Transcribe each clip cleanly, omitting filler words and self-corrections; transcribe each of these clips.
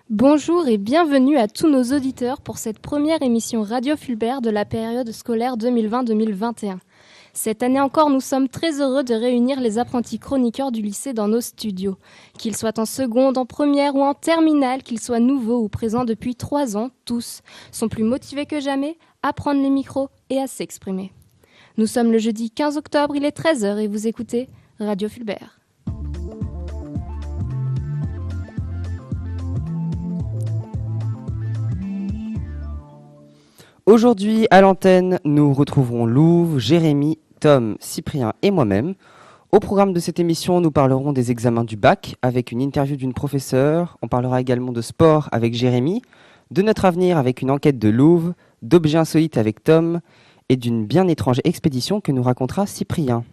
Bonjour et bienvenue à tous nos auditeurs pour cette première émission Radio Fulbert de la période scolaire 2020-2021. Cette année encore, nous sommes très heureux de réunir les apprentis chroniqueurs du lycée dans nos studios. Qu'ils soient en seconde, en première ou en terminale, qu'ils soient nouveaux ou présents depuis 3 ans, tous sont plus motivés que jamais à prendre les micros et à s'exprimer. Nous sommes le jeudi 15 octobre, il est 13h et vous écoutez Radio Fulbert. Aujourd'hui, à l'antenne, nous retrouverons Louve, Jérémy, Tom, Cyprien et moi-même. Au programme de cette émission, nous parlerons des examens du bac avec une interview d'une professeure. On parlera également de sport avec Jérémy, de notre avenir avec une enquête de Louve, d'objets insolites avec Tom et d'une bien étrange expédition que nous racontera Cyprien.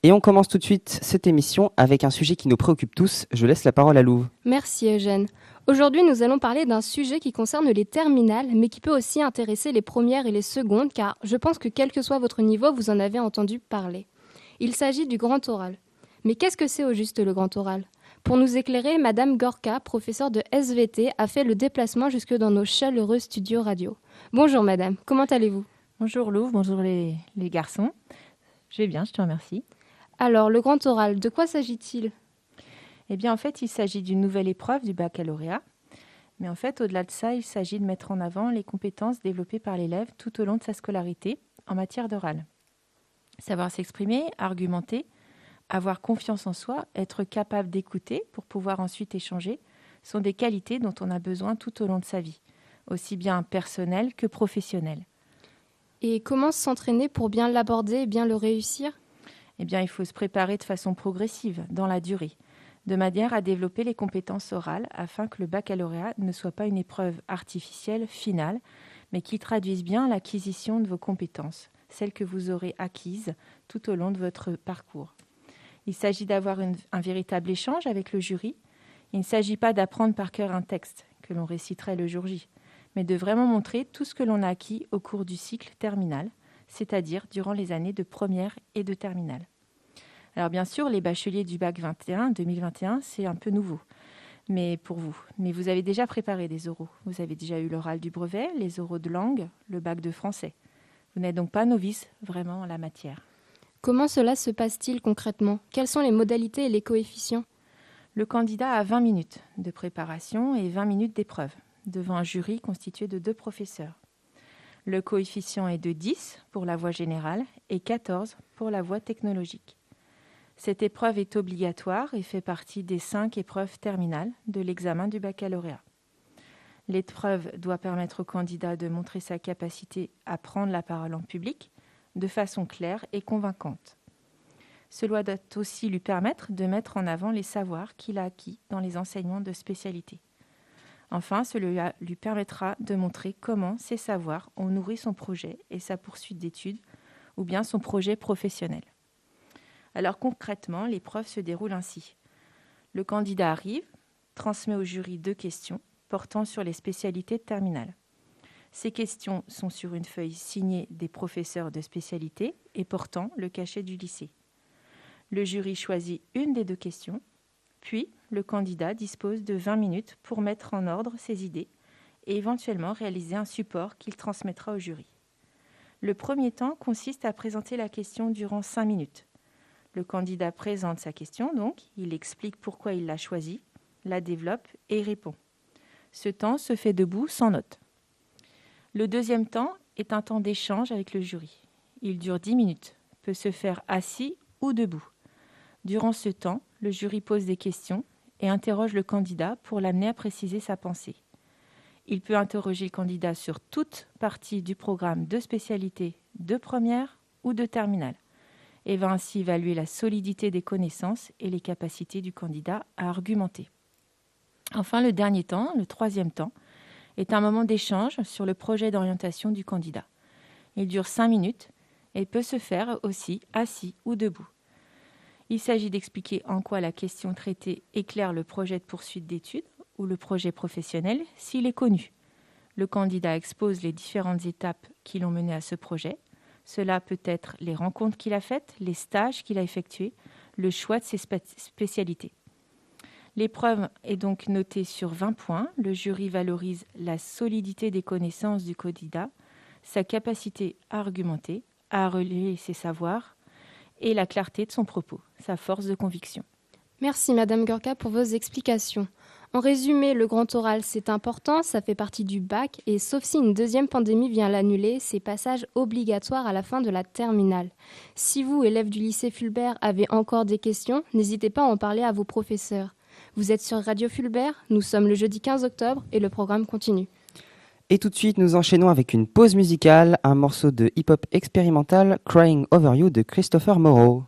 Et on commence tout de suite cette émission avec un sujet qui nous préoccupe tous. Je laisse la parole à Louve. Merci Eugène. Aujourd'hui, nous allons parler d'un sujet qui concerne les terminales, mais qui peut aussi intéresser les premières et les secondes, car je pense que quel que soit votre niveau, vous en avez entendu parler. Il s'agit du grand oral. Mais qu'est-ce que c'est au juste le grand oral ? Pour nous éclairer, Madame Gorka, professeure de SVT, a fait le déplacement jusque dans nos chaleureux studios radio. Bonjour Madame, comment allez-vous ? Bonjour Louve, bonjour les garçons. Je vais bien, je te remercie. Alors, le grand oral, de quoi s'agit-il ? Eh bien, en fait, il s'agit d'une nouvelle épreuve du baccalauréat. Mais en fait, au-delà de ça, il s'agit de mettre en avant les compétences développées par l'élève tout au long de sa scolarité en matière d'oral. Savoir s'exprimer, argumenter, avoir confiance en soi, être capable d'écouter pour pouvoir ensuite échanger, sont des qualités dont on a besoin tout au long de sa vie, aussi bien personnelle que professionnelle. Et comment s'entraîner pour bien l'aborder et bien le réussir ? Eh bien, il faut se préparer de façon progressive, dans la durée, de manière à développer les compétences orales afin que le baccalauréat ne soit pas une épreuve artificielle, finale, mais qui traduise bien l'acquisition de vos compétences, celles que vous aurez acquises tout au long de votre parcours. Il s'agit d'avoir un véritable échange avec le jury. Il ne s'agit pas d'apprendre par cœur un texte que l'on réciterait le jour J, mais de vraiment montrer tout ce que l'on a acquis au cours du cycle terminal, c'est-à-dire durant les années de première et de terminale. Alors bien sûr, les bacheliers du bac 2021, c'est un peu nouveau, mais pour vous. Mais vous avez déjà préparé des oraux. Vous avez déjà eu l'oral du brevet, les oraux de langue, le bac de français. Vous n'êtes donc pas novice vraiment en la matière. Comment cela se passe-t-il concrètement ? Quelles sont les modalités et les coefficients ? Le candidat a 20 minutes de préparation et 20 minutes d'épreuve, devant un jury constitué de 2 professeurs. Le coefficient est de 10 pour la voie générale et 14 pour la voie technologique. Cette épreuve est obligatoire et fait partie des 5 épreuves terminales de l'examen du baccalauréat. L'épreuve doit permettre au candidat de montrer sa capacité à prendre la parole en public de façon claire et convaincante. Cela doit aussi lui permettre de mettre en avant les savoirs qu'il a acquis dans les enseignements de spécialité. Enfin, cela lui permettra de montrer comment ces savoirs ont nourri son projet et sa poursuite d'études, ou bien son projet professionnel. Alors concrètement, l'épreuve se déroule ainsi. Le candidat arrive, transmet au jury 2 questions portant sur les spécialités de terminale. Ces questions sont sur une feuille signée des professeurs de spécialité et portant le cachet du lycée. Le jury choisit une des 2 questions, puis le candidat dispose de 20 minutes pour mettre en ordre ses idées et éventuellement réaliser un support qu'il transmettra au jury. Le premier temps consiste à présenter la question durant 5 minutes. Le candidat présente sa question, donc, il explique pourquoi il l'a choisie, la développe et répond. Ce temps se fait debout, sans note. Le deuxième temps est un temps d'échange avec le jury. Il dure 10 minutes, peut se faire assis ou debout. Durant ce temps, le jury pose des questions et interroge le candidat pour l'amener à préciser sa pensée. Il peut interroger le candidat sur toute partie du programme de spécialité de première ou de terminale, et va ainsi évaluer la solidité des connaissances et les capacités du candidat à argumenter. Enfin, le dernier temps, le troisième temps, est un moment d'échange sur le projet d'orientation du candidat. Il dure 5 minutes et peut se faire aussi assis ou debout. Il s'agit d'expliquer en quoi la question traitée éclaire le projet de poursuite d'études ou le projet professionnel s'il est connu. Le candidat expose les différentes étapes qui l'ont mené à ce projet. Cela peut être les rencontres qu'il a faites, les stages qu'il a effectués, le choix de ses spécialités. L'épreuve est donc notée sur 20 points. Le jury valorise la solidité des connaissances du candidat, sa capacité à argumenter, à relier ses savoirs et la clarté de son propos, sa force de conviction. Merci Madame Gorka pour vos explications. En résumé, le grand oral, c'est important, ça fait partie du bac et sauf si une deuxième pandémie vient l'annuler, c'est passage obligatoire à la fin de la terminale. Si vous, élèves du lycée Fulbert, avez encore des questions, n'hésitez pas à en parler à vos professeurs. Vous êtes sur Radio Fulbert, nous sommes le jeudi 15 octobre et le programme continue. Et tout de suite, nous enchaînons avec une pause musicale, un morceau de hip-hop expérimental, Crying Over You de Christopher Moreau.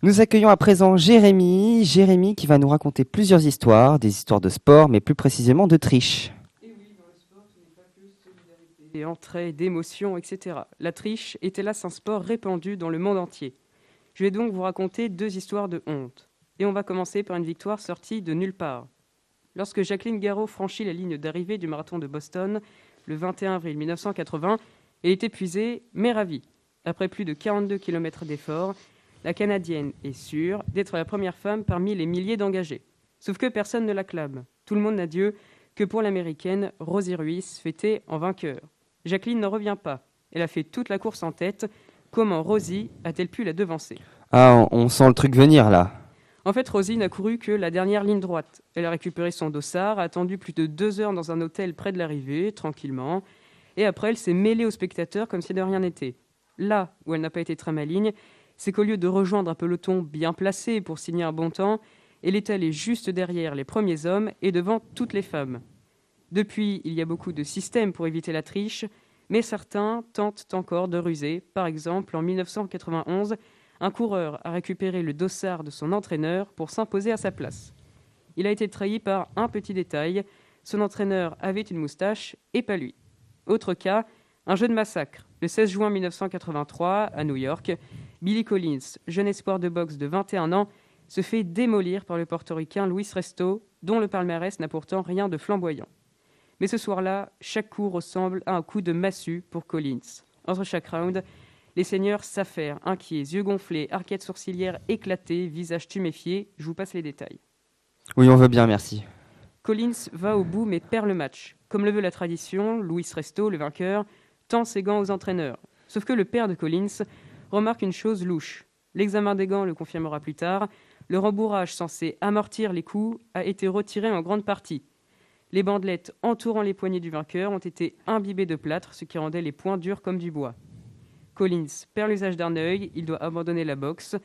Nous accueillons à présent Jérémy qui va nous raconter plusieurs histoires, des histoires de sport, mais plus précisément de triche. Et oui, dans le sport, ce n'est pas que solidarité, entraide, d'émotion, etc. La triche est hélas un sport répandu dans le monde entier. Je vais donc vous raconter 2 histoires de honte. Et on va commencer par une victoire sortie de nulle part. Lorsque Jacqueline Garraud franchit la ligne d'arrivée du marathon de Boston, le 21 avril 1980, elle est épuisée, mais ravie. Après plus de 42 km d'efforts, la Canadienne est sûre d'être la première femme parmi les milliers d'engagés. Sauf que personne ne l'acclame. Tout le monde n'a Dieu que pour l'Américaine Rosie Ruiz, fêtée en vainqueur. Jacqueline n'en revient pas. Elle a fait toute la course en tête. Comment Rosie a-t-elle pu la devancer ? Ah, on sent le truc venir là. En fait, Rosie n'a couru que la dernière ligne droite. Elle a récupéré son dossard, a attendu plus de 2 heures dans un hôtel près de l'arrivée, tranquillement. Et après, elle s'est mêlée aux spectateurs comme si de rien n'était. Là où elle n'a pas été très maligne, c'est qu'au lieu de rejoindre un peloton bien placé pour signer un bon temps, elle est allée juste derrière les premiers hommes et devant toutes les femmes. Depuis, il y a beaucoup de systèmes pour éviter la triche, mais certains tentent encore de ruser. Par exemple, en 1991, un coureur a récupéré le dossard de son entraîneur pour s'imposer à sa place. Il a été trahi par un petit détail, son entraîneur avait une moustache et pas lui. Autre cas, un jeu de massacre. Le 16 juin 1983, à New York, Billy Collins, jeune espoir de boxe de 21 ans, se fait démolir par le portoricain Luis Resto, dont le palmarès n'a pourtant rien de flamboyant. Mais ce soir-là, chaque coup ressemble à un coup de massue pour Collins. Entre chaque round, les seigneurs s'affairent, inquiets, yeux gonflés, arcades sourcilières éclatées, visages tuméfiés. Je vous passe les détails. Oui, on veut bien, merci. Collins va au bout mais perd le match. Comme le veut la tradition, Luis Resto, le vainqueur, tend ses gants aux entraîneurs. Sauf que le père de Collins remarque une chose louche. L'examen des gants le confirmera plus tard. Le rembourrage censé amortir les coups a été retiré en grande partie. Les bandelettes entourant les poignets du vainqueur ont été imbibées de plâtre, ce qui rendait les poings durs comme du bois. Collins perd l'usage d'un œil, il doit abandonner la boxe,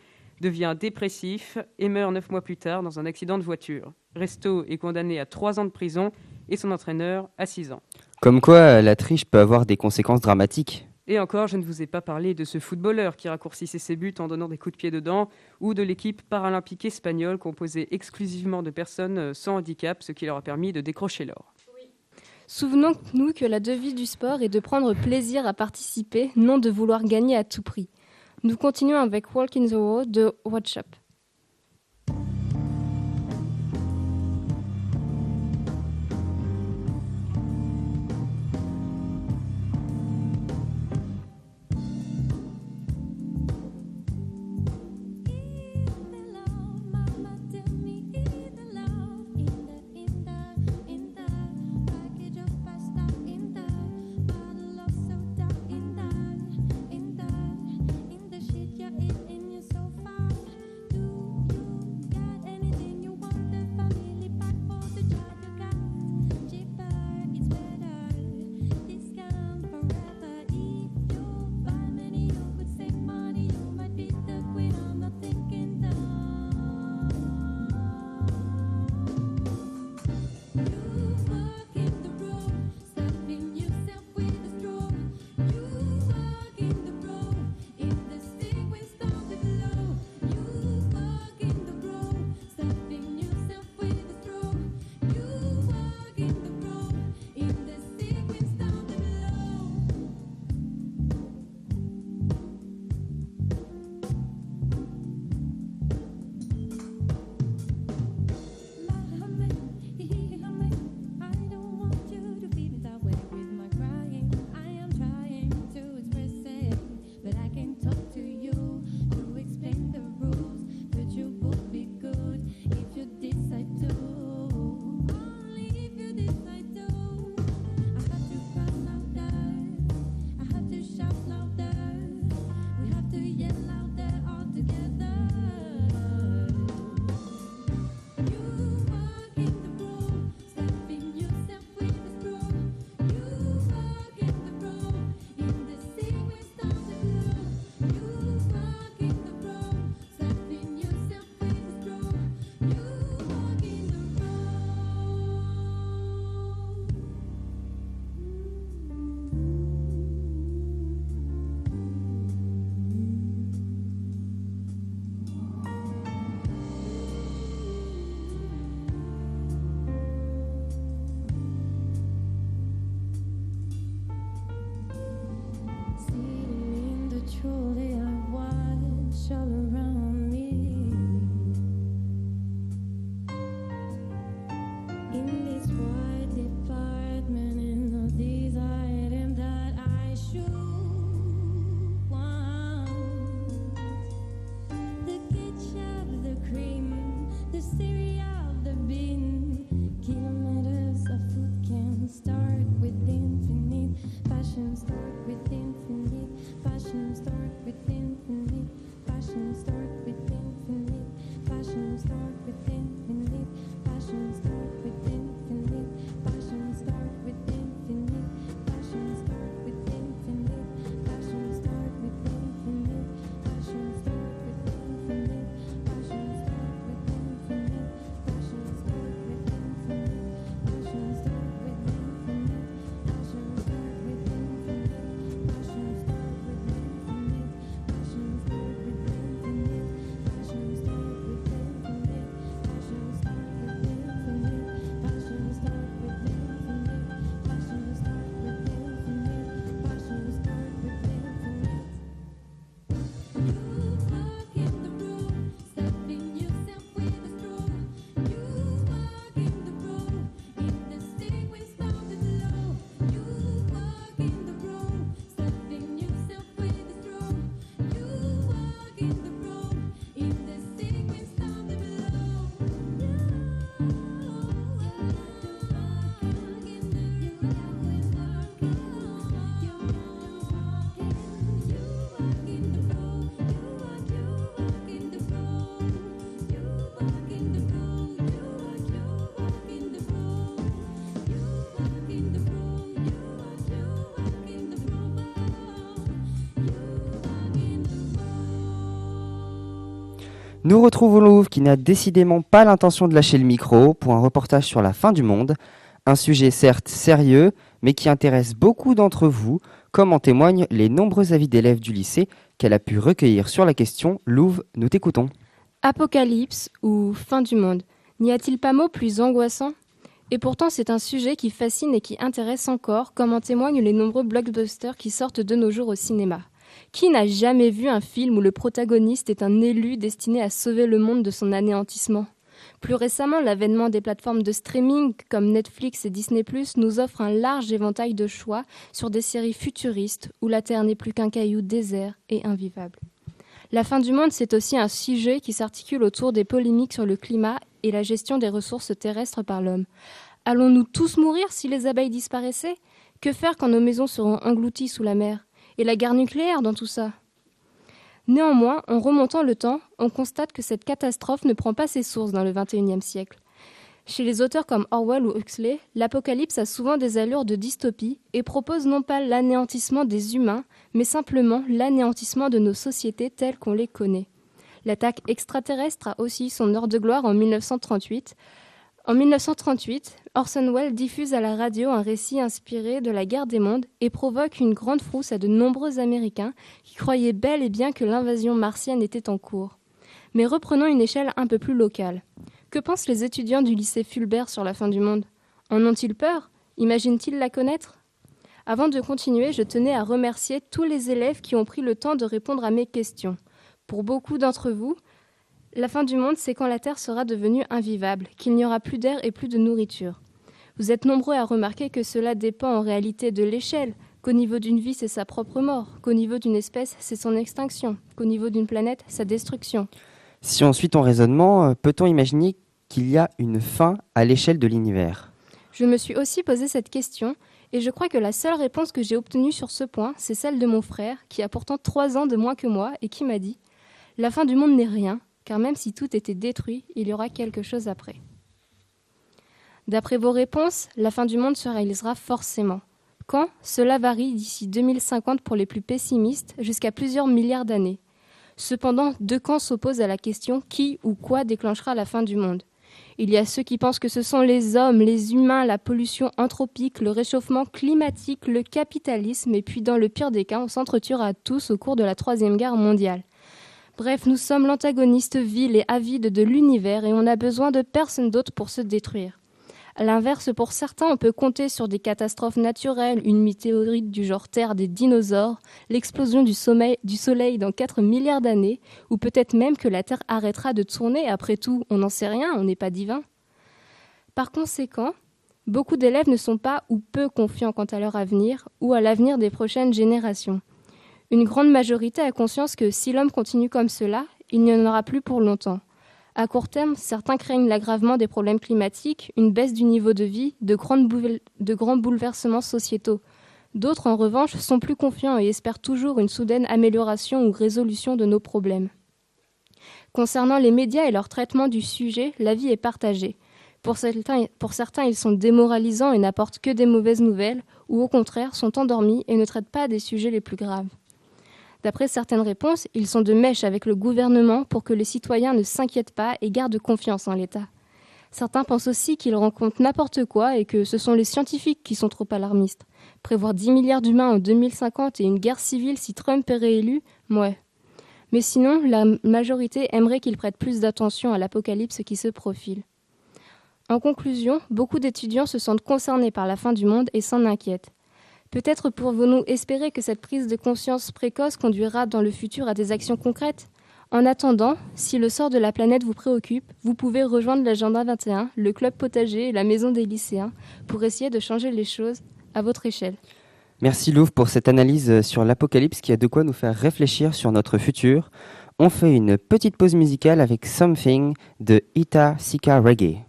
devient dépressif et meurt 9 mois plus tard dans un accident de voiture. Resto est condamné à 3 ans de prison et son entraîneur à 6 ans. Comme quoi, la triche peut avoir des conséquences dramatiques. Et encore, je ne vous ai pas parlé de ce footballeur qui raccourcissait ses buts en donnant des coups de pied dedans, ou de l'équipe paralympique espagnole composée exclusivement de personnes sans handicap, ce qui leur a permis de décrocher l'or. Souvenons-nous que la devise du sport est de prendre plaisir à participer, non de vouloir gagner à tout prix. Nous continuons avec Walk in the Road de Watch Up. Nous retrouvons Louvre qui n'a décidément pas l'intention de lâcher le micro pour un reportage sur la fin du monde. Un sujet certes sérieux, mais qui intéresse beaucoup d'entre vous, comme en témoignent les nombreux avis d'élèves du lycée qu'elle a pu recueillir sur la question. Louvre, nous t'écoutons. Apocalypse ou fin du monde, n'y a-t-il pas mot plus angoissant ? Et pourtant c'est un sujet qui fascine et qui intéresse encore, comme en témoignent les nombreux blockbusters qui sortent de nos jours au cinéma. Qui n'a jamais vu un film où le protagoniste est un élu destiné à sauver le monde de son anéantissement ? Plus récemment, l'avènement des plateformes de streaming comme Netflix et Disney+, nous offre un large éventail de choix sur des séries futuristes où la Terre n'est plus qu'un caillou désert et invivable. La fin du monde, c'est aussi un sujet qui s'articule autour des polémiques sur le climat et la gestion des ressources terrestres par l'homme. Allons-nous tous mourir si les abeilles disparaissaient ? Que faire quand nos maisons seront englouties sous la mer ? Et la guerre nucléaire dans tout ça ? Néanmoins, en remontant le temps, on constate que cette catastrophe ne prend pas ses sources dans le XXIe siècle. Chez les auteurs comme Orwell ou Huxley, l'apocalypse a souvent des allures de dystopie et propose non pas l'anéantissement des humains, mais simplement l'anéantissement de nos sociétés telles qu'on les connaît. L'attaque extraterrestre a aussi son heure de gloire en 1938. En 1938, Orson Welles diffuse à la radio un récit inspiré de la guerre des mondes et provoque une grande frousse à de nombreux Américains qui croyaient bel et bien que l'invasion martienne était en cours. Mais reprenons une échelle un peu plus locale. Que pensent les étudiants du lycée Fulbert sur la fin du monde ? En ont-ils peur ? Imaginent-ils la connaître ? Avant de continuer, je tenais à remercier tous les élèves qui ont pris le temps de répondre à mes questions. Pour beaucoup d'entre vous, la fin du monde, c'est quand la Terre sera devenue invivable, qu'il n'y aura plus d'air et plus de nourriture. Vous êtes nombreux à remarquer que cela dépend en réalité de l'échelle, qu'au niveau d'une vie, c'est sa propre mort, qu'au niveau d'une espèce, c'est son extinction, qu'au niveau d'une planète, sa destruction. Si on suit ton raisonnement, peut-on imaginer qu'il y a une fin à l'échelle de l'univers ? Je me suis aussi posé cette question, et je crois que la seule réponse que j'ai obtenue sur ce point, c'est celle de mon frère, qui a pourtant 3 ans de moins que moi, et qui m'a dit « La fin du monde n'est rien, car même si tout était détruit, il y aura quelque chose après. » D'après vos réponses, la fin du monde se réalisera forcément. Quand ? Cela varie d'ici 2050 pour les plus pessimistes, jusqu'à plusieurs milliards d'années. Cependant, 2 camps s'opposent à la question qui ou quoi déclenchera la fin du monde. Il y a ceux qui pensent que ce sont les hommes, les humains, la pollution anthropique, le réchauffement climatique, le capitalisme, et puis dans le pire des cas, on s'entretuera tous au cours de la 3e guerre mondiale. Bref, nous sommes l'antagoniste vil et avide de l'univers et on n'a besoin de personne d'autre pour se détruire. À l'inverse, pour certains, on peut compter sur des catastrophes naturelles, une météorite du genre Terre des dinosaures, l'explosion du Soleil dans 4 milliards d'années, ou peut-être même que la Terre arrêtera de tourner. Après tout, on n'en sait rien, on n'est pas divin. Par conséquent, beaucoup d'élèves ne sont pas ou peu confiants quant à leur avenir ou à l'avenir des prochaines générations. Une grande majorité a conscience que si l'homme continue comme cela, il n'y en aura plus pour longtemps. À court terme, certains craignent l'aggravement des problèmes climatiques, une baisse du niveau de vie, de grands bouleversements sociétaux. D'autres, en revanche, sont plus confiants et espèrent toujours une soudaine amélioration ou résolution de nos problèmes. Concernant les médias et leur traitement du sujet, l'avis est partagé. Pour certains, ils sont démoralisants et n'apportent que des mauvaises nouvelles, ou au contraire, sont endormis et ne traitent pas des sujets les plus graves. D'après certaines réponses, ils sont de mèche avec le gouvernement pour que les citoyens ne s'inquiètent pas et gardent confiance en l'État. Certains pensent aussi qu'ils rencontrent n'importe quoi et que ce sont les scientifiques qui sont trop alarmistes. Prévoir 10 milliards d'humains en 2050 et une guerre civile si Trump est réélu, ouais. Mais sinon, la majorité aimerait qu'ils prêtent plus d'attention à l'apocalypse qui se profile. En conclusion, beaucoup d'étudiants se sentent concernés par la fin du monde et s'en inquiètent. Peut-être pouvons-nous espérer que cette prise de conscience précoce conduira dans le futur à des actions concrètes ? En attendant, si le sort de la planète vous préoccupe, vous pouvez rejoindre l'Agenda 21, le club potager et la maison des lycéens pour essayer de changer les choses à votre échelle. Merci Louvre pour cette analyse sur l'apocalypse qui a de quoi nous faire réfléchir sur notre futur. On fait une petite pause musicale avec Something de Ita Sika Reggae.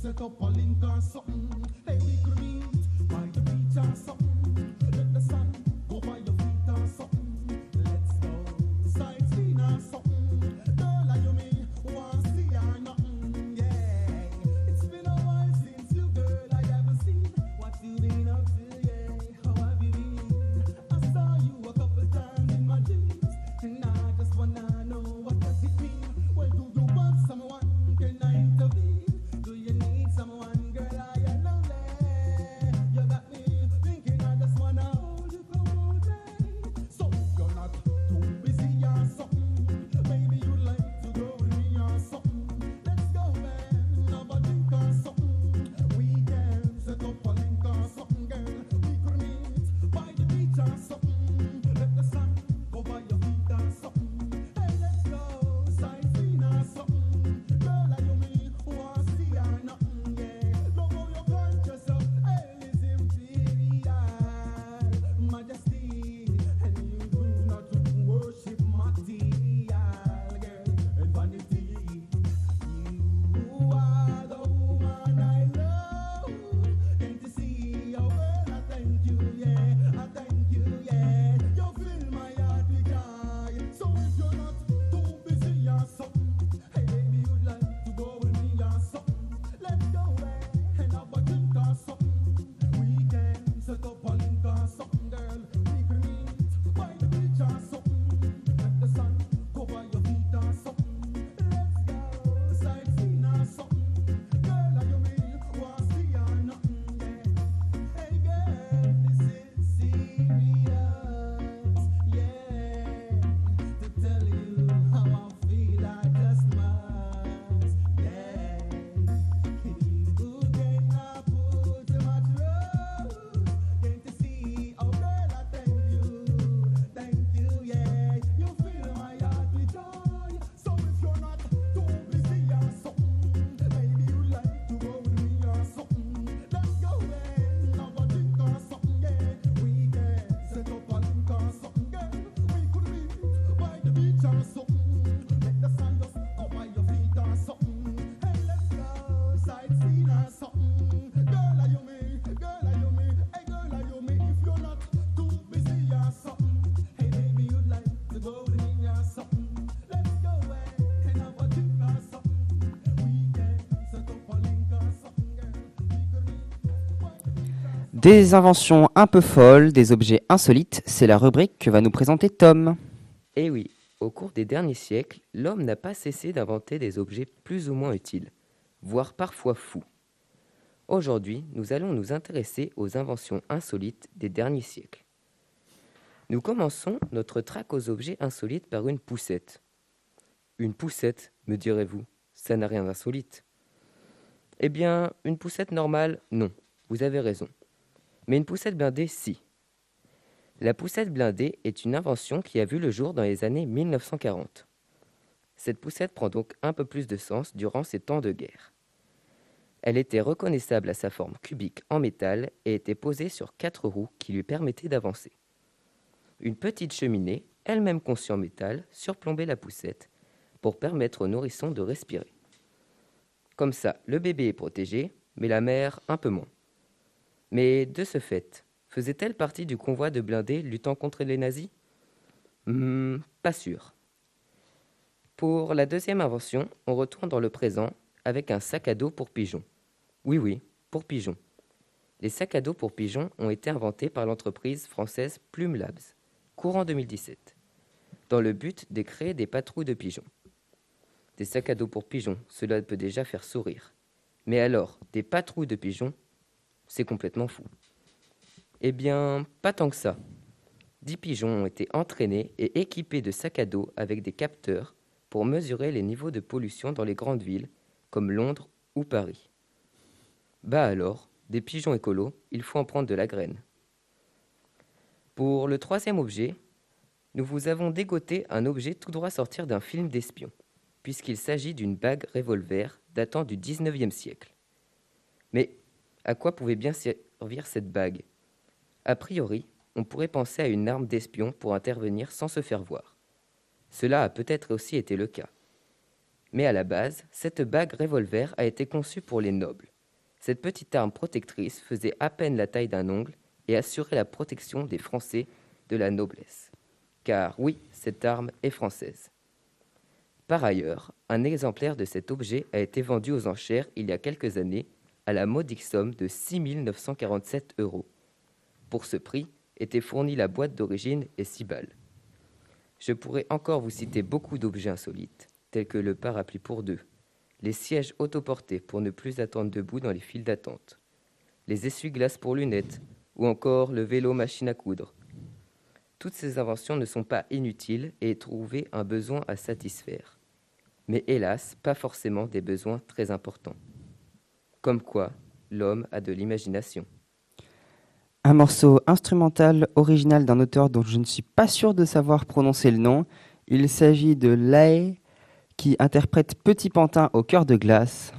Set up a link or something. Hey, we could meet by the beach or something. Des inventions un peu folles, des objets insolites, c'est la rubrique que va nous présenter Tom. Eh oui, au cours des derniers siècles, l'homme n'a pas cessé d'inventer des objets plus ou moins utiles, voire parfois fous. Aujourd'hui, nous allons nous intéresser aux inventions insolites des derniers siècles. Nous commençons notre traque aux objets insolites par une poussette. Une poussette, me direz-vous, ça n'a rien d'insolite. Eh bien, une poussette normale, non, vous avez raison. Mais une poussette blindée, si. La poussette blindée est une invention qui a vu le jour dans les années 1940. Cette poussette prend donc un peu plus de sens durant ces temps de guerre. Elle était reconnaissable à sa forme cubique en métal et était posée sur 4 roues qui lui permettaient d'avancer. Une petite cheminée, elle-même conçue en métal, surplombait la poussette pour permettre au nourrisson de respirer. Comme ça, le bébé est protégé, mais la mère un peu moins. Mais de ce fait, faisait-elle partie du convoi de blindés luttant contre les nazis ? Pas sûr. Pour la deuxième invention, on retourne dans le présent avec un sac à dos pour pigeons. Oui, pour pigeons. Les sacs à dos pour pigeons ont été inventés par l'entreprise française Plume Labs, courant 2017, dans le but de créer des patrouilles de pigeons. Des sacs à dos pour pigeons, cela peut déjà faire sourire. Mais alors, des patrouilles de pigeons, c'est complètement fou. Eh bien, pas tant que ça. 10 pigeons ont été entraînés et équipés de sacs à dos avec des capteurs pour mesurer les niveaux de pollution dans les grandes villes, comme Londres ou Paris. Bah alors, des pigeons écolos, il faut en prendre de la graine. Pour le troisième objet, nous vous avons dégoté un objet tout droit sortir d'un film d'espion, puisqu'il s'agit d'une bague revolver datant du 19e siècle. Mais à quoi pouvait bien servir cette bague ? A priori, on pourrait penser à une arme d'espion pour intervenir sans se faire voir. Cela a peut-être aussi été le cas. Mais à la base, cette bague revolver a été conçue pour les nobles. Cette petite arme protectrice faisait à peine la taille d'un ongle et assurait la protection des Français de la noblesse. Car oui, cette arme est française. Par ailleurs, un exemplaire de cet objet a été vendu aux enchères il y a quelques années à la modique somme de 6 947 €. Pour ce prix, était fournie la boîte d'origine et 6 balles. Je pourrais encore vous citer beaucoup d'objets insolites, tels que le parapluie pour deux, les sièges autoportés pour ne plus attendre debout dans les files d'attente, les essuie-glaces pour lunettes, ou encore le vélo machine à coudre. Toutes ces inventions ne sont pas inutiles et trouvaient un besoin à satisfaire. Mais hélas, pas forcément des besoins très importants. Comme quoi, l'homme a de l'imagination. Un morceau instrumental original d'un auteur dont je ne suis pas sûr de savoir prononcer le nom. Il s'agit de Lae qui interprète Petit Pantin au cœur de glace.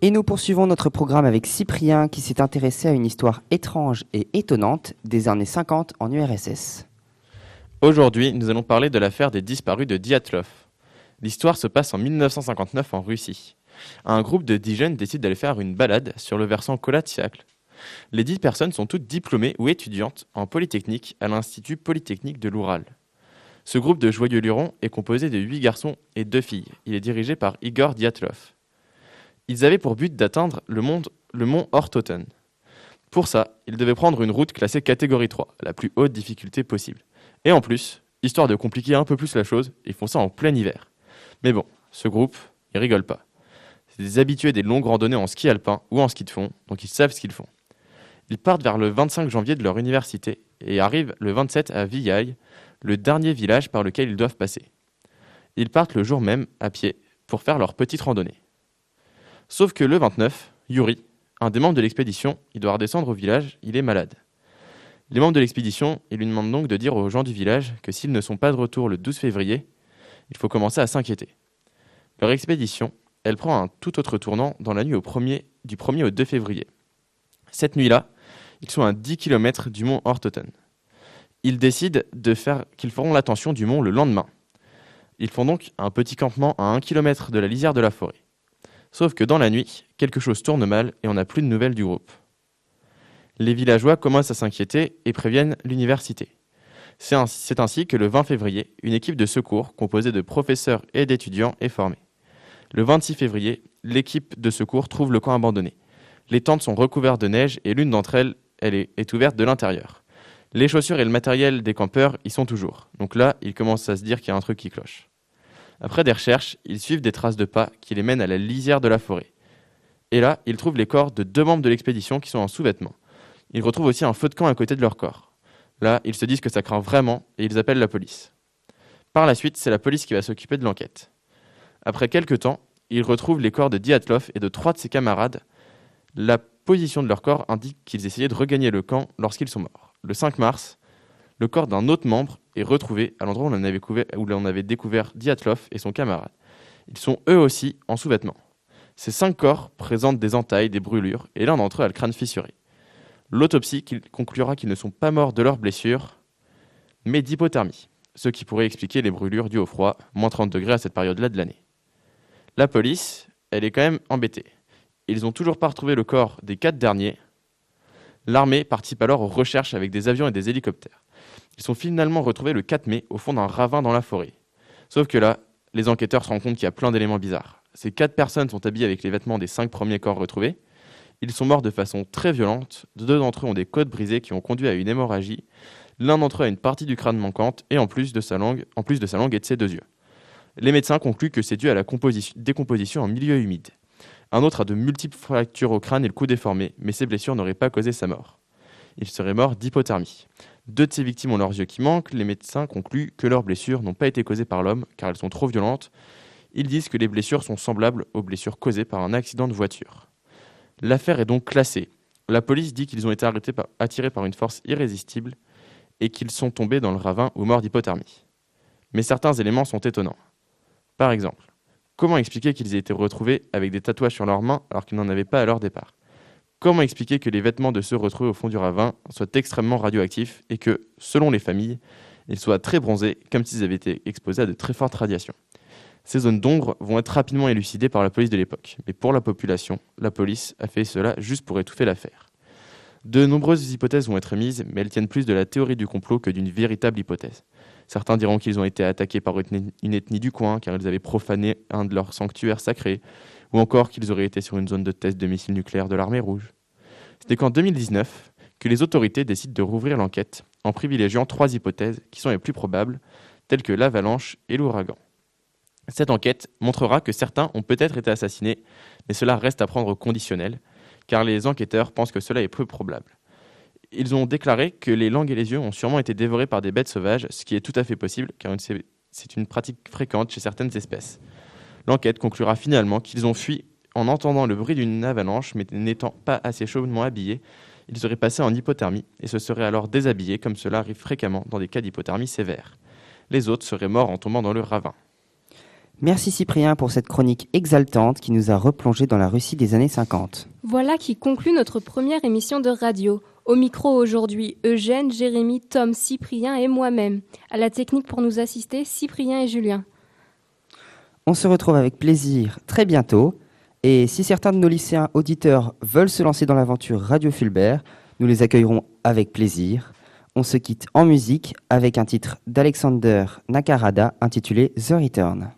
Et nous poursuivons notre programme avec Cyprien qui s'est intéressé à une histoire étrange et étonnante des années 50 en URSS. Aujourd'hui, nous allons parler de l'affaire des disparus de Dyatlov. L'histoire se passe en 1959 en Russie. Un groupe de 10 jeunes décide d'aller faire une balade sur le versant Kolatsyakl. Les 10 personnes sont toutes diplômées ou étudiantes en Polytechnique à l'Institut Polytechnique de l'Oural. Ce groupe de joyeux lurons est composé de 8 garçons et 2 filles. Il est dirigé par Igor Dyatlov. Ils avaient pour but d'atteindre le mont Ortoten. Pour ça, ils devaient prendre une route classée catégorie 3, la plus haute difficulté possible. Et en plus, histoire de compliquer un peu plus la chose, ils font ça en plein hiver. Mais bon, ce groupe, ils rigolent pas. C'est des habitués des longues randonnées en ski alpin ou en ski de fond, donc ils savent ce qu'ils font. Ils partent vers le 25 janvier de leur université et arrivent le 27 à Viaï, le dernier village par lequel ils doivent passer. Ils partent le jour même, à pied, pour faire leur petite randonnée. Sauf que le 29, Yuri, un des membres de l'expédition, il doit redescendre au village, il est malade. Les membres de l'expédition, ils lui demandent donc de dire aux gens du village que s'ils ne sont pas de retour le 12 février, il faut commencer à s'inquiéter. Leur expédition, elle prend un tout autre tournant dans la nuit du 1er au 2 février. Cette nuit-là, ils sont à 10 km du mont Ortoten. Ils décident qu'ils feront l'ascension du mont le lendemain. Ils font donc un petit campement à 1 km de la lisière de la forêt. Sauf que dans la nuit, quelque chose tourne mal et on n'a plus de nouvelles du groupe. Les villageois commencent à s'inquiéter et préviennent l'université. C'est ainsi que le 20 février, une équipe de secours composée de professeurs et d'étudiants est formée. Le 26 février, l'équipe de secours trouve le camp abandonné. Les tentes sont recouvertes de neige et l'une d'entre elles, est ouverte de l'intérieur. Les chaussures et le matériel des campeurs y sont toujours. Donc là, ils commencent à se dire qu'il y a un truc qui cloche. Après des recherches, ils suivent des traces de pas qui les mènent à la lisière de la forêt. Et là, ils trouvent les corps de 2 membres de l'expédition qui sont en sous-vêtements. Ils retrouvent aussi un feu de camp à côté de leur corps. Là, ils se disent que ça craint vraiment et ils appellent la police. Par la suite, c'est la police qui va s'occuper de l'enquête. Après quelques temps, ils retrouvent les corps de Dyatlov et de 3 de ses camarades. La position de leur corps indique qu'ils essayaient de regagner le camp lorsqu'ils sont morts. Le 5 mars, le corps d'un autre membre est retrouvé à l'endroit où l'on avait découvert Dyatlov et son camarade. Ils sont eux aussi en sous-vêtements. Ces 5 corps présentent des entailles, des brûlures, et l'un d'entre eux a le crâne fissuré. L'autopsie conclura qu'ils ne sont pas morts de leurs blessures, mais d'hypothermie, ce qui pourrait expliquer les brûlures dues au froid, moins 30 degrés à cette période-là de l'année. La police, elle est quand même embêtée. Ils n'ont toujours pas retrouvé le corps des 4 derniers. L'armée participe alors aux recherches avec des avions et des hélicoptères. Ils sont finalement retrouvés le 4 mai au fond d'un ravin dans la forêt. Sauf que là, les enquêteurs se rendent compte qu'il y a plein d'éléments bizarres. Ces 4 personnes sont habillées avec les vêtements des 5 premiers corps retrouvés. Ils sont morts de façon très violente. 2 d'entre eux ont des côtes brisées qui ont conduit à une hémorragie. L'un d'entre eux a une partie du crâne manquante et en plus de sa langue et de ses 2 yeux. Les médecins concluent que c'est dû à la décomposition en milieu humide. Un autre a de multiples fractures au crâne et le cou déformé, mais ces blessures n'auraient pas causé sa mort. Il serait mort d'hypothermie. 2 de ces victimes ont leurs yeux qui manquent. Les médecins concluent que leurs blessures n'ont pas été causées par l'homme car elles sont trop violentes. Ils disent que les blessures sont semblables aux blessures causées par un accident de voiture. L'affaire est donc classée. La police dit qu'ils ont été attirés par une force irrésistible et qu'ils sont tombés dans le ravin ou morts d'hypothermie. Mais certains éléments sont étonnants. Par exemple, comment expliquer qu'ils aient été retrouvés avec des tatouages sur leurs mains alors qu'ils n'en avaient pas à leur départ ? Comment expliquer que les vêtements de ceux retrouvés au fond du ravin soient extrêmement radioactifs et que, selon les familles, ils soient très bronzés comme s'ils avaient été exposés à de très fortes radiations ? Ces zones d'ombre vont être rapidement élucidées par la police de l'époque. Mais pour la population, la police a fait cela juste pour étouffer l'affaire. De nombreuses hypothèses vont être émises, mais elles tiennent plus de la théorie du complot que d'une véritable hypothèse. Certains diront qu'ils ont été attaqués par une ethnie du coin car ils avaient profané un de leurs sanctuaires sacrés, ou encore qu'ils auraient été sur une zone de test de missiles nucléaires de l'armée rouge. C'est qu'en 2019 que les autorités décident de rouvrir l'enquête en privilégiant 3 hypothèses qui sont les plus probables, telles que l'avalanche et l'ouragan. Cette enquête montrera que certains ont peut-être été assassinés, mais cela reste à prendre au conditionnel, car les enquêteurs pensent que cela est peu probable. Ils ont déclaré que les langues et les yeux ont sûrement été dévorés par des bêtes sauvages, ce qui est tout à fait possible, car c'est une pratique fréquente chez certaines espèces. L'enquête conclura finalement qu'ils ont fui en entendant le bruit d'une avalanche, mais n'étant pas assez chaudement habillés, ils seraient passés en hypothermie et se seraient alors déshabillés, comme cela arrive fréquemment dans des cas d'hypothermie sévère. Les autres seraient morts en tombant dans le ravin. Merci Cyprien pour cette chronique exaltante qui nous a replongé dans la Russie des années 50. Voilà qui conclut notre première émission de radio. Au micro aujourd'hui, Eugène, Jérémy, Tom, Cyprien et moi-même. À la technique pour nous assister, Cyprien et Julien. On se retrouve avec plaisir très bientôt. Et si certains de nos lycéens auditeurs veulent se lancer dans l'aventure Radio Fulbert, nous les accueillerons avec plaisir. On se quitte en musique avec un titre d'Alexander Nakarada intitulé The Return.